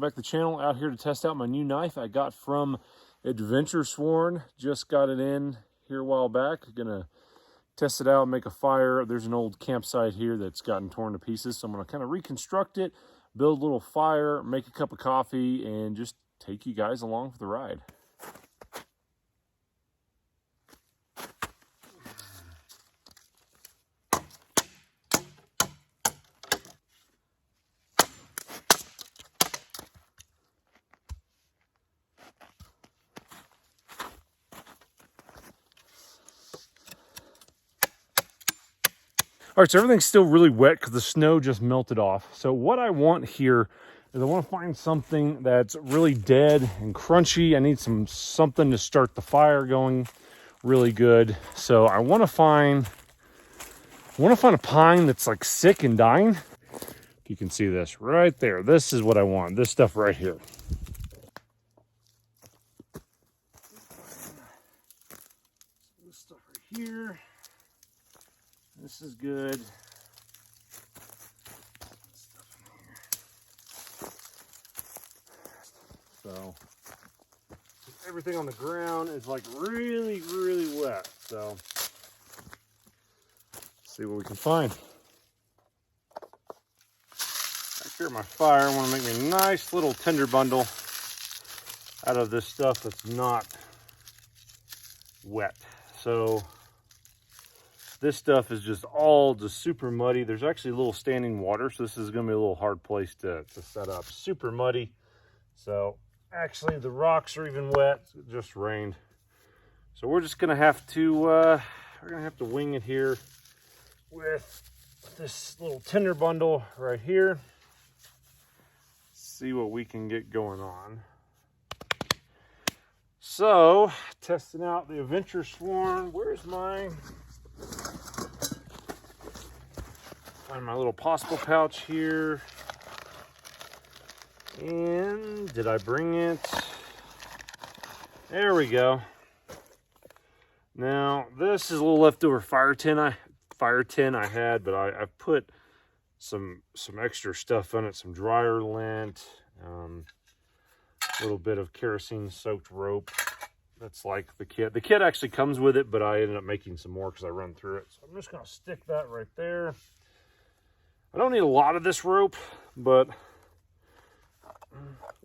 back to the channel. Out here to test out my new knife I got from Adventuresworn. Just got it in here a while back. Gonna test it out, make a fire. There's an old campsite here that's gotten torn to pieces, so I'm gonna kind of reconstruct it, build a little fire, make a cup of coffee, and just take you guys along for the ride. All right, so everything's still really wet because the snow just melted off. So what I want here is I want to find something that's really dead and crunchy. I need something to start the fire going really good. So I want to find a pine that's like sick and dying. You can see this right there. This is what I want. This stuff right here. This stuff right here. This is good. So everything on the ground is like really, really wet. So let's see what we can find. Back here at my fire, I want to make me a nice little tinder bundle out of this stuff that's not wet. So this stuff is just super muddy. There's actually a little standing water, so this is going to be a little hard place to set up. Super muddy. So actually the rocks are even wet. It just rained. So we're just going to have to wing it here with this little tinder bundle right here. See what we can get going on. So testing out the Adventuresworn. Where's mine? Find my little possible pouch here. And did I bring it? There we go. Now this is a little leftover fire tin I had, but I've put some extra stuff on it, some dryer lint, a little bit of kerosene soaked rope. That's like the kit. The kit actually comes with it, but I ended up making some more because I run through it. So I'm just gonna stick that right there. I don't need a lot of this rope, but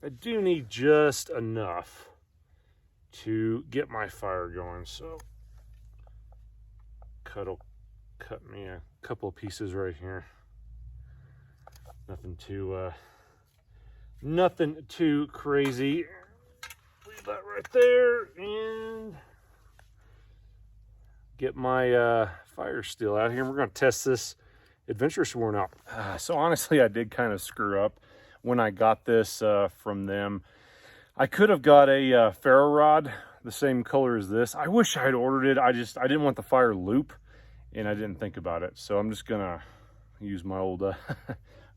I do need just enough to get my fire going. So cut me a couple of pieces right here. Nothing too crazy. Leave that right there and get my fire steel out here. We're going to test this Adventuresworn out. So honestly, I did kind of screw up when I got this from them. I could have got a ferro rod the same color as this. I wish I had ordered it. I didn't want the fire loop, and I didn't think about it. So I'm just gonna use my old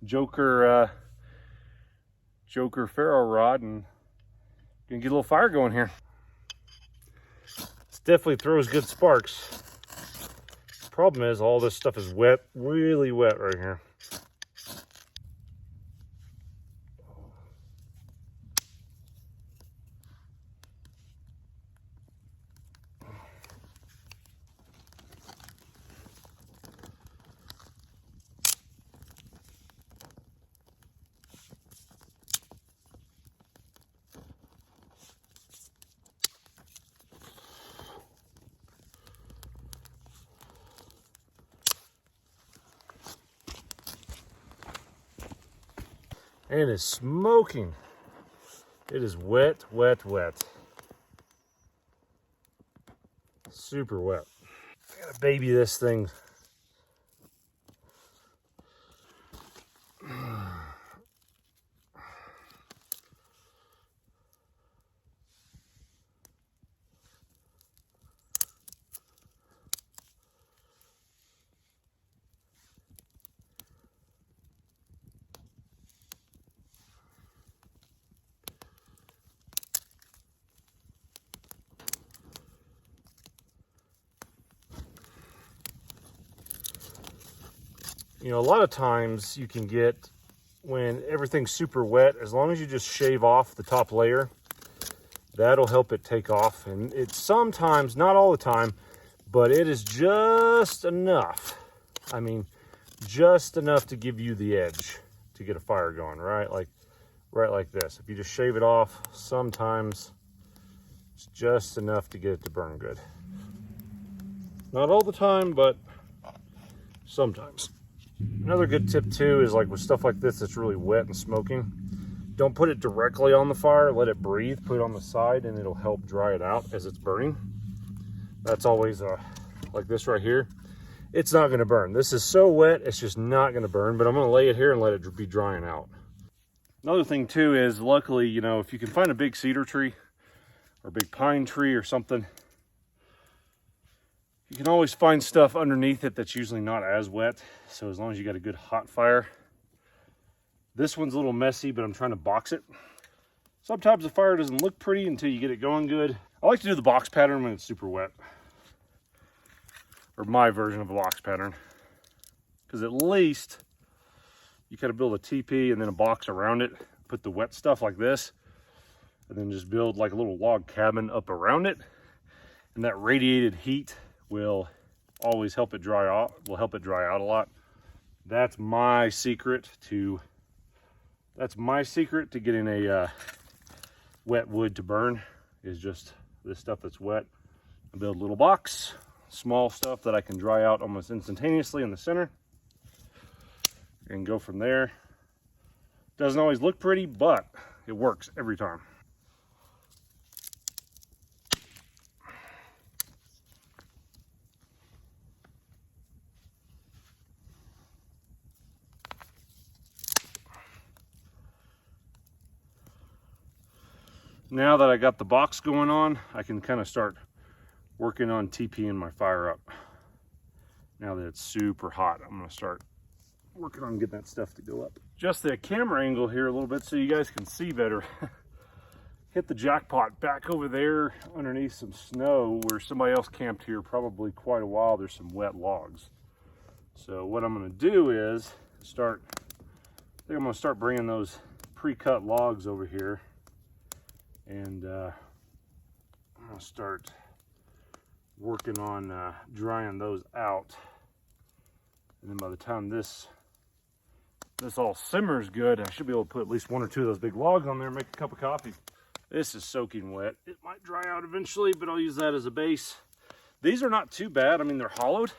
Joker ferro rod and gonna get a little fire going here. This definitely throws good sparks. Problem is all this stuff is wet, really wet right here. And it is smoking. It is wet, wet, wet. Super wet. I gotta baby this thing. You know, a lot of times you can get when everything's super wet, as long as you just shave off the top layer, that'll help it take off. And it's sometimes, not all the time, but it is just enough. I mean, just enough to give you the edge to get a fire going, right like this. If you just shave it off, sometimes it's just enough to get it to burn good. Not all the time, but sometimes. Another good tip too is like with stuff like this that's really wet and smoking, don't put it directly on the fire, let it breathe, put it on the side, and it'll help dry it out as it's burning. That's always like this right here. It's not gonna burn. This is so wet, it's just not gonna burn, but I'm gonna lay it here and let it be drying out. Another thing too is, luckily, you know, if you can find a big cedar tree or a big pine tree or something, you can always find stuff underneath it that's usually not as wet. So as long as you got a good hot fire. This one's a little messy, but I'm trying to box it. Sometimes the fire doesn't look pretty until you get it going good. I like to do the box pattern when it's super wet. Or my version of a box pattern. Because at least you kind of build a teepee and then a box around it. Put the wet stuff like this. And then just build like a little log cabin up around it. And that radiated heat will always help it dry out. Will help it dry out a lot. That's my secret to getting a wet wood to burn, is just this stuff that's wet. I build a little box, small stuff that I can dry out almost instantaneously in the center, and go from there. Doesn't always look pretty, but it works every time. Now that I got the box going on, I can kind of start working on TPing my fire up. Now that it's super hot, I'm gonna start working on getting that stuff to go up. Just the camera angle here a little bit so you guys can see better. Hit the jackpot back over there underneath some snow where somebody else camped here probably quite a while. There's some wet logs. So what I'm gonna do is I think I'm gonna start bringing those pre-cut logs over here. And I'm gonna start working on drying those out. And then by the time this all simmers good, I should be able to put at least one or two of those big logs on there and make a cup of coffee. This is soaking wet. It might dry out eventually, but I'll use that as a base. These are not too bad. I mean, they're hollowed.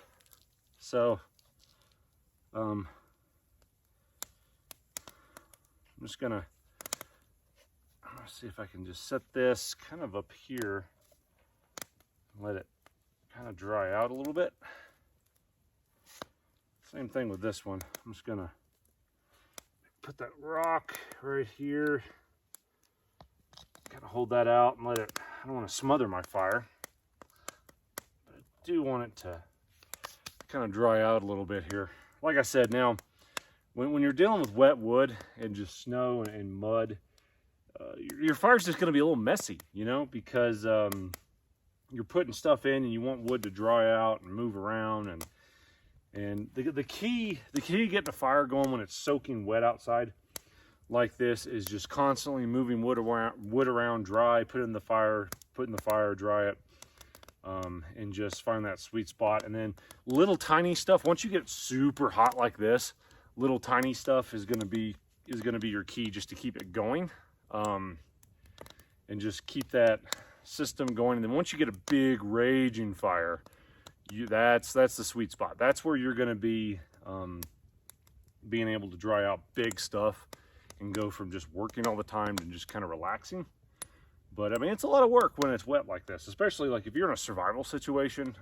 So I'm just gonna see if I can just set this kind of up here, let it kind of dry out a little bit. Same thing with this one. I'm just gonna put that rock right here, kind of hold that out and let it, I don't want to smother my fire, but I do want it to kind of dry out a little bit here. Like I said, now when you're dealing with wet wood and just snow and mud, your fire's just going to be a little messy, you know, because you're putting stuff in and you want wood to dry out and move around, and the key to getting a fire going when it's soaking wet outside like this is just constantly moving wood around, dry, put it in the fire, dry it, and just find that sweet spot. And then little tiny stuff, once you get super hot like this, little tiny stuff is going to be your key just to keep it going. And just keep that system going. And then once you get a big raging fire, that's the sweet spot. That's where you're going to be being able to dry out big stuff and go from just working all the time to just kind of relaxing. But I mean, it's a lot of work when it's wet like this, especially like if you're in a survival situation.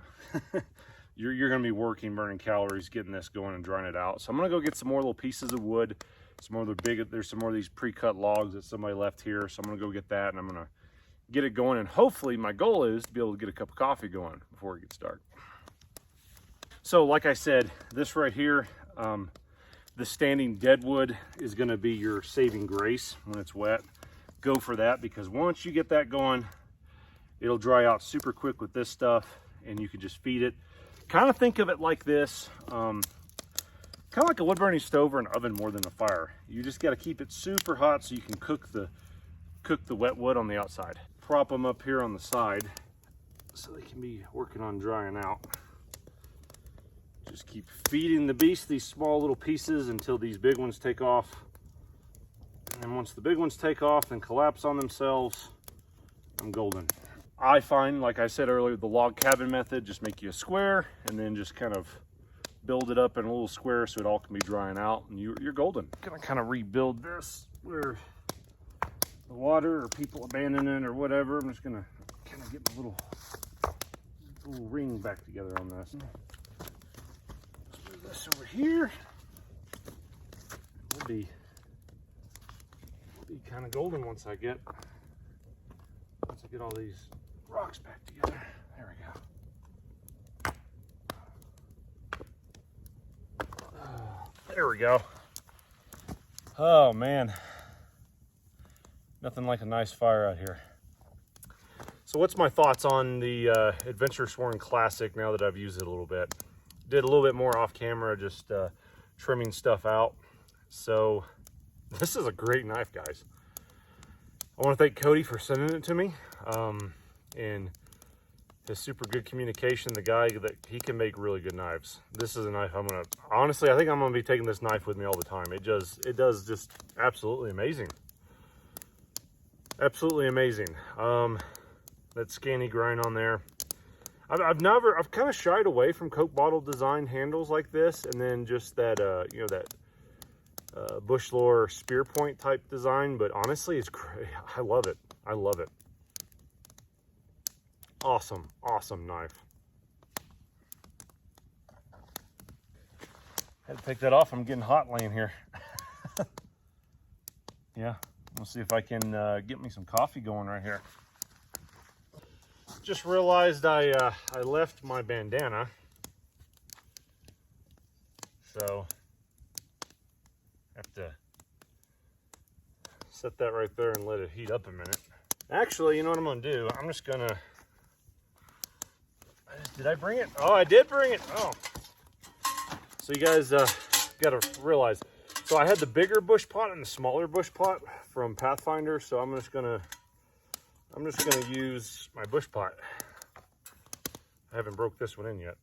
you're going to be working, burning calories, getting this going and drying it out. So I'm going to go get some more little pieces of wood. There's some more of these pre-cut logs that somebody left here. So I'm gonna go get that and I'm gonna get it going. And hopefully my goal is to be able to get a cup of coffee going before it gets dark. So like I said, this right here, the standing deadwood is gonna be your saving grace when it's wet. Go for that, because once you get that going, it'll dry out super quick with this stuff and you can just feed it. Kind of think of it like this. kind of like a wood burning stove or an oven more than a fire. You just got to keep it super hot so you can cook the wet wood on the outside. Prop them up here on the side so they can be working on drying out. Just keep feeding the beast these small little pieces until these big ones take off. And then once the big ones take off and collapse on themselves, I'm golden. I find, like I said earlier, the log cabin method, just make you a square and then just kind of build it up in a little square so it all can be drying out, and you're golden. I'm gonna kind of rebuild this where the water or people abandon it or whatever. I'm just gonna kind of get my little ring back together on this. Let's move this over here. We'll be kind of golden once I get all these rocks back together. There we go. There we go. Oh man, nothing like a nice fire out here. So what's my thoughts on the Adventure Sworn Classic now that I've used it a little bit? Did a little bit more off camera, just trimming stuff out. So this is a great knife, guys. I want to thank Cody for sending it to me, and his super good communication. The guy that he can make really good knives. This is a knife I think I'm gonna be taking this knife with me all the time. It does just absolutely amazing. Absolutely amazing. That scanny grind on there. I've kind of shied away from Coke bottle design handles like this, and then just that bush lore spear point type design, but honestly it's great. I love it. I love it. Awesome knife. Had to take that off. I'm getting hot laying here. Yeah, we'll see if I can get me some coffee going right here. Just realized I left my bandana, so have to set that right there and let it heat up a minute. Actually, you know what I'm gonna do? I'm just gonna, did I bring it? Oh, I did bring it. Oh, so you guys gotta realize, so I had the bigger bush pot and the smaller bush pot from Pathfinder, so I'm just gonna use my bush pot. I haven't broke this one in yet.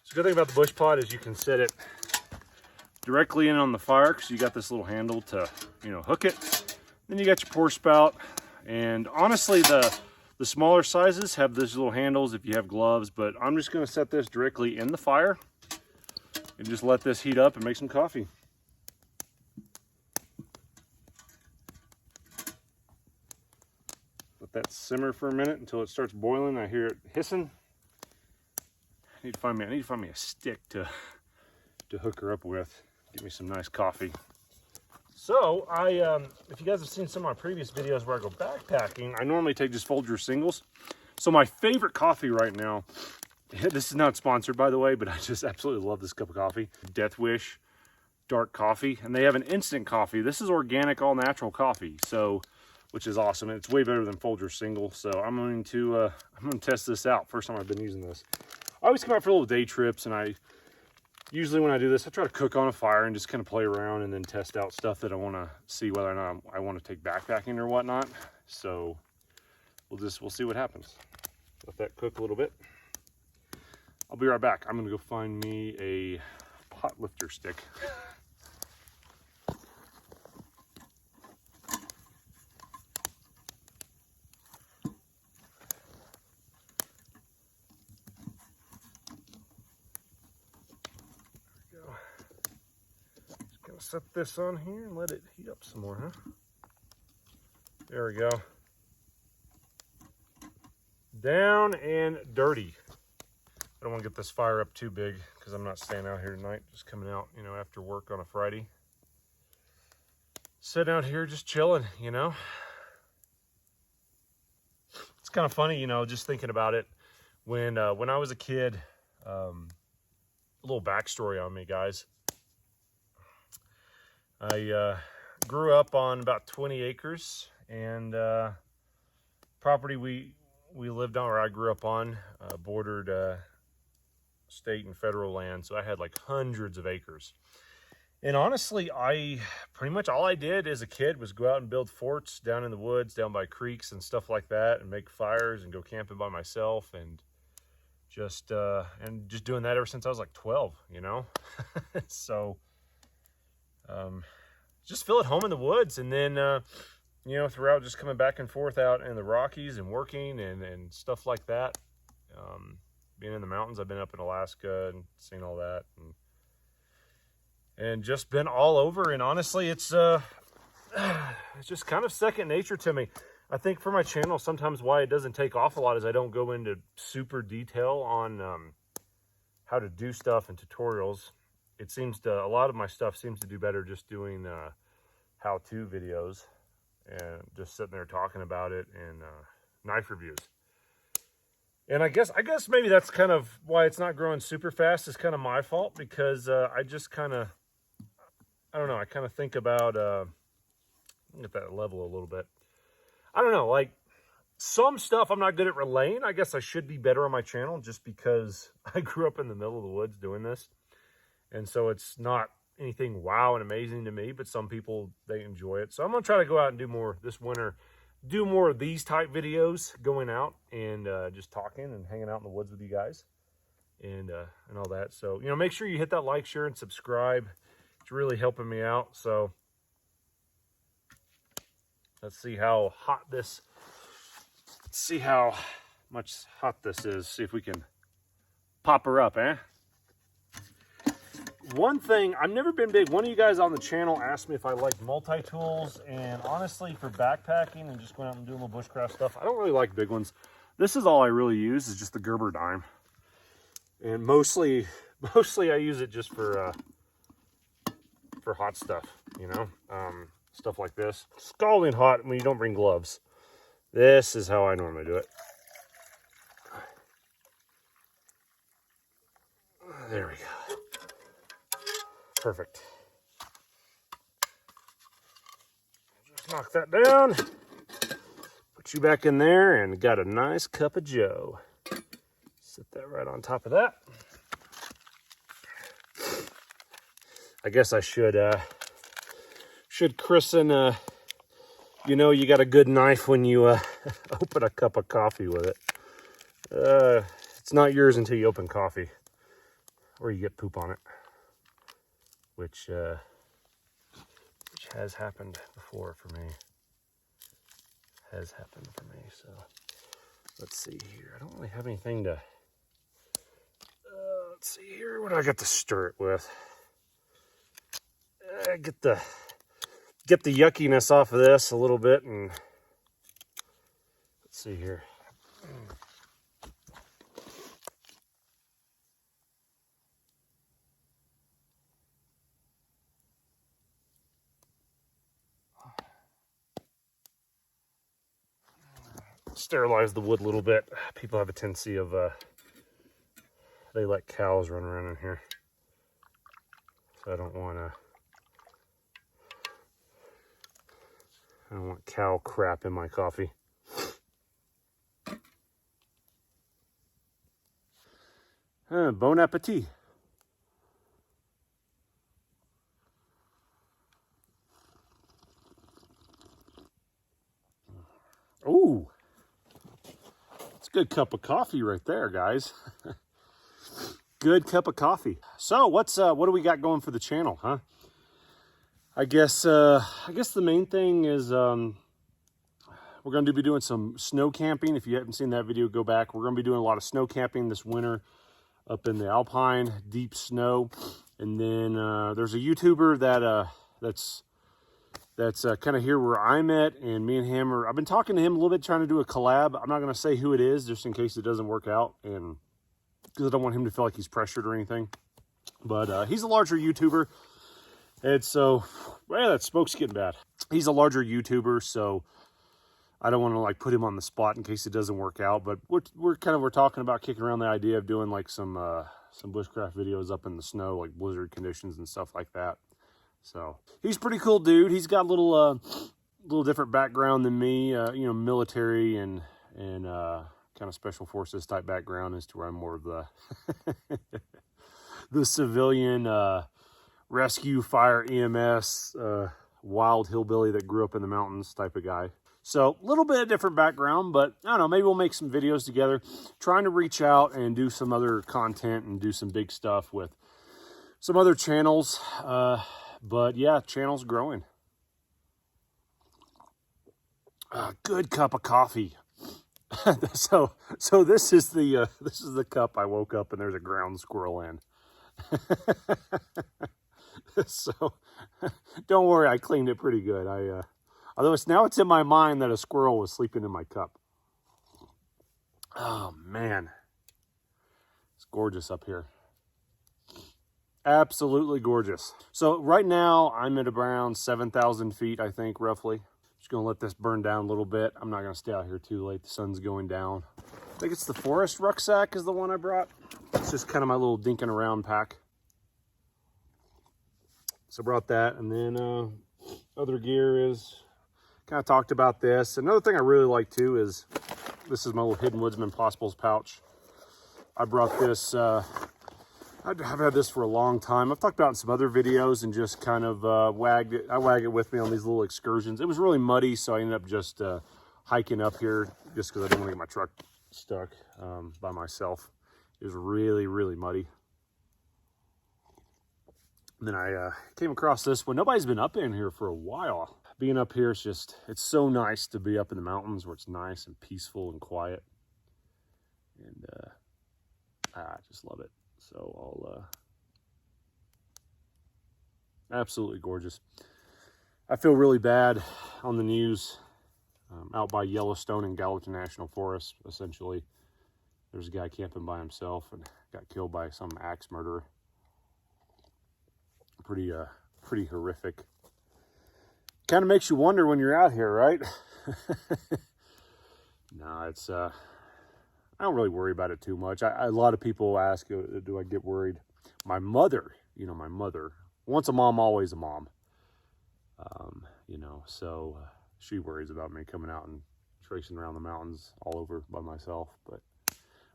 The good thing about the bush pot is you can set it directly in on the fire because you got this little handle to, hook it. Then you got your pour spout, and honestly, the smaller sizes have these little handles if you have gloves. But I'm just going to set this directly in the fire and just let this heat up and make some coffee. Let that simmer for a minute until it starts boiling. I hear it hissing. I need to find me a stick to hook her up with. Get me some nice coffee. So if you guys have seen some of my previous videos where I go backpacking, I normally take just Folgers singles. So my favorite coffee right now, this is not sponsored by the way, but I just absolutely love this cup of coffee. Death Wish dark coffee, and they have an instant coffee. This is organic, all natural coffee, so which is awesome. And it's way better than Folgers single. So I'm going to test this out. First time I've been using this. I always come out for little day trips, and usually when I do this, I try to cook on a fire and just kind of play around and then test out stuff that I want to see whether or not I want to take backpacking or whatnot. So we'll see what happens. Let that cook a little bit. I'll be right back. I'm going to go find me a pot lifter stick. Set this on here and let it heat up some more, huh? There we go. Down and dirty. I don't want to get this fire up too big because I'm not staying out here tonight. Just coming out, after work on a Friday. Sitting out here just chilling, It's kind of funny, just thinking about it. When I was a kid, a little backstory on me, guys. I grew up on about 20 acres, and property we lived on, or I grew up on, bordered state and federal land, so I had like hundreds of acres. And honestly, pretty much all I did as a kid was go out and build forts down in the woods, down by creeks and stuff like that, and make fires and go camping by myself, and just doing that ever since I was like 12, you know. So just feel at home in the woods, and then you know, throughout just coming back and forth out in the Rockies and working and stuff like that. Being in the mountains, I've been up in Alaska and seen all that, and just been all over. And honestly, it's just kind of second nature to me. I think for my channel, sometimes why it doesn't take off a lot is I don't go into super detail on how to do stuff and tutorials. It seems to, a lot of my stuff seems to do better just doing how-to videos and just sitting there talking about it, and knife reviews. And I guess maybe that's kind of why it's not growing super fast. It's kind of my fault, because I just kind of, I don't know, I kind of think about at that level a little bit. I don't know, like some stuff I'm not good at relaying. I guess I should be better on my channel, just because I grew up in the middle of the woods doing this. And so it's not anything wow and amazing to me, but some people, they enjoy it. So I'm gonna try to go out and do more this winter, do more of these type videos, going out and just talking and hanging out in the woods with you guys, and all that. So, you know, make sure you hit that like, share, and subscribe. It's really helping me out. So let's see how hot this, let's see how much hot this is. See if we can pop her up, eh? One thing, I've never been big. One of you guys on the channel asked me if I like multi-tools, and honestly, for backpacking and just going out and doing little bushcraft stuff, I don't really like big ones. This is all I really use, is just the Gerber dime. And mostly I use it just for hot stuff, you know, stuff like this. Scalding hot when you don't bring gloves. This is how I normally do it. There we go. Perfect. Just knock that down. Put you back in there, and got a nice cup of joe. Set that right on top of that. I guess I should christen, you know, you got a good knife when you open a cup of coffee with it. It's not yours until you open coffee, or you get poop on it. Which has happened before for me. Has happened for me. So let's see here. I don't really have anything to. Let's see here. What do I got to stir it with? Get the yuckiness off of this a little bit, and let's see here. Sterilize the wood a little bit. People have a tendency of they let cows run around in here, so I don't want cow crap in my coffee. Bon appetit. Ooh. Good cup of coffee right there, guys. Good cup of coffee. So what do we got going for the channel, huh? I guess the main thing is we're going to be doing some snow camping. If you haven't seen that video, go back. We're going to be doing a lot of snow camping this winter up in the Alpine, deep snow. And then there's a YouTuber that's kind of here where I'm at, and me and him I've been talking to him a little bit, trying to do a collab. I'm not going to say who it is, just in case it doesn't work out, and because I don't want him to feel like he's pressured or anything. But he's a larger YouTuber, and so, well, that smoke's getting bad. He's a larger YouTuber, so I don't want to like put him on the spot in case it doesn't work out. But we're talking about kicking around the idea of doing like some bushcraft videos up in the snow, like blizzard conditions and stuff like that. So he's a pretty cool dude. He's got a little different background than me, you know, military and kind of special forces type background as to where I'm more of the the civilian rescue, fire, EMS, wild hillbilly that grew up in the mountains type of guy. So a little bit of different background, but I don't know, maybe we'll make some videos together, trying to reach out and do some other content and do some big stuff with some other channels. But yeah, channel's growing. Good cup of coffee. so this is the cup I woke up and there's a ground squirrel in. So don't worry, I cleaned it pretty good. Although it's in my mind that a squirrel was sleeping in my cup. Oh man, it's gorgeous up here. Absolutely gorgeous. So right now I'm at around 7,000 feet, I think, roughly. Just gonna let this burn down a little bit. I'm not gonna stay out here too late. The sun's going down. I think it's the forest rucksack is the one I brought. It's just kind of my little dinking around pack. So I brought that, and then other gear is kind of talked about this. Another thing I really like too is this is my little Hidden Woodsman Possibles pouch. I brought this. I've had this for a long time. I've talked about it in some other videos and just kind of wagged it. I wag it with me on these little excursions. It was really muddy, so I ended up just hiking up here just because I didn't want to get my truck stuck by myself. It was really, really muddy. And then I came across this one. Nobody's been up in here for a while. Being up here, it's so nice to be up in the mountains where it's nice and peaceful and quiet. And I just love it. So absolutely gorgeous. I feel really bad on the news out by Yellowstone and Gallatin National Forest. Essentially, there's a guy camping by himself and got killed by some axe murderer. Pretty horrific. Kind of makes you wonder when you're out here, right? No, it's I don't really worry about it too much. A lot of people ask, do I get worried? My mother, once a mom, always a mom. So she worries about me coming out and tracing around the mountains all over by myself. But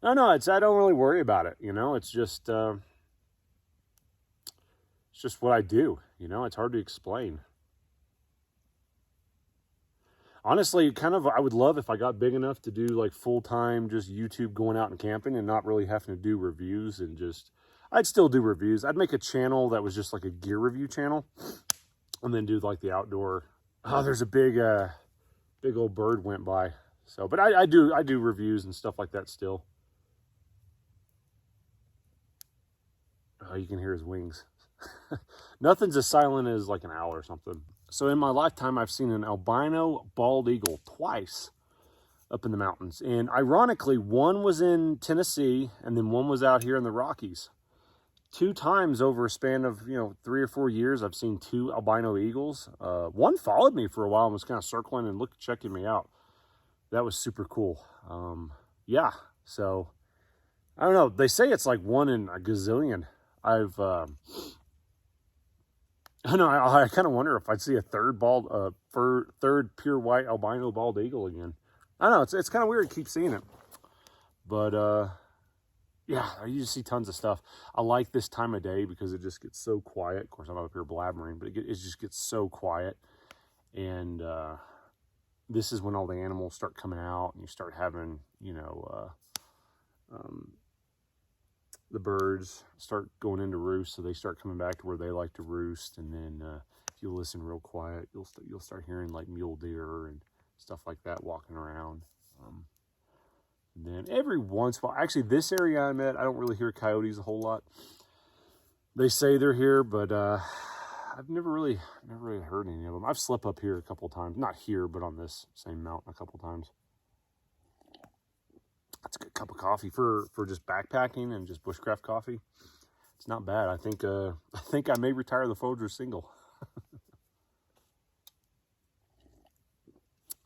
I don't really worry about it. It's just what I do. It's hard to explain. Honestly, I would love if I got big enough to do like full-time just YouTube going out and camping and not really having to do reviews and I'd still do reviews. I'd make a channel that was just like a gear review channel and then do like the outdoor. Oh, there's a big old bird went by. So, but I do reviews and stuff like that still. Oh, you can hear his wings. Nothing's as silent as like an owl or something. So in my lifetime, I've seen an albino bald eagle twice up in the mountains. And ironically, one was in Tennessee and then one was out here in the Rockies. 2 times over a span of, 3 or 4 years, I've seen 2 albino eagles. One followed me for a while and was kind of circling and checking me out. That was super cool. Yeah, so I don't know. They say it's like 1 in a gazillion. I kind of wonder if I'd see a third pure white albino bald eagle again. I don't know, it's kind of weird to keep seeing it. But yeah, you just see tons of stuff. I like this time of day because it just gets so quiet. Of course, I'm up here blabbering, but it just gets so quiet. And this is when all the animals start coming out and you start having, the birds start going into roost, so they start coming back to where they like to roost. And then if you listen real quiet, you'll start hearing like mule deer and stuff like that walking around. And then every once in a while, actually this area I'm at, I don't really hear coyotes a whole lot. They say they're here, but I've never really heard any of them. I've slept up here a couple of times, not here, but on this same mountain a couple of times. That's a good cup of coffee for just backpacking and just bushcraft coffee. It's not bad. I think I may retire the Folgers single.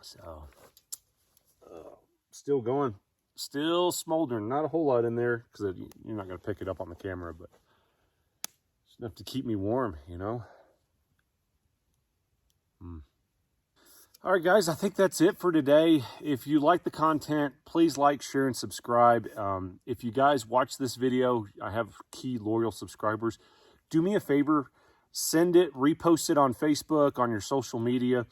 So still going, still smoldering. Not a whole lot in there because you're not going to pick it up on the camera, but it's enough to keep me warm, All right, guys, I think that's it for today. If you like the content, please like, share, and subscribe. If you guys watch this video, I have key loyal subscribers. Do me a favor, send it, repost it on Facebook, on your social media.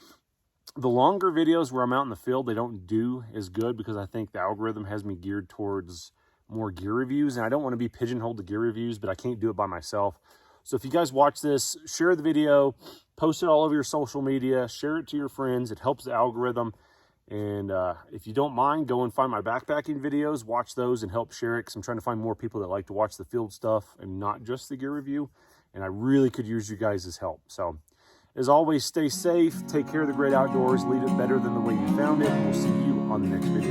The longer videos where I'm out in the field, they don't do as good because I think the algorithm has me geared towards more gear reviews, and I don't want to be pigeonholed to gear reviews, but I can't do it by myself. So if you guys watch this, share the video, post it all over your social media, share it to your friends. It helps the algorithm. And if you don't mind, go and find my backpacking videos, watch those and help share it, because I'm trying to find more people that like to watch the field stuff and not just the gear review. And I really could use you guys' help. So as always, stay safe, take care of the great outdoors, leave it better than the way you found it. And we'll see you on the next video.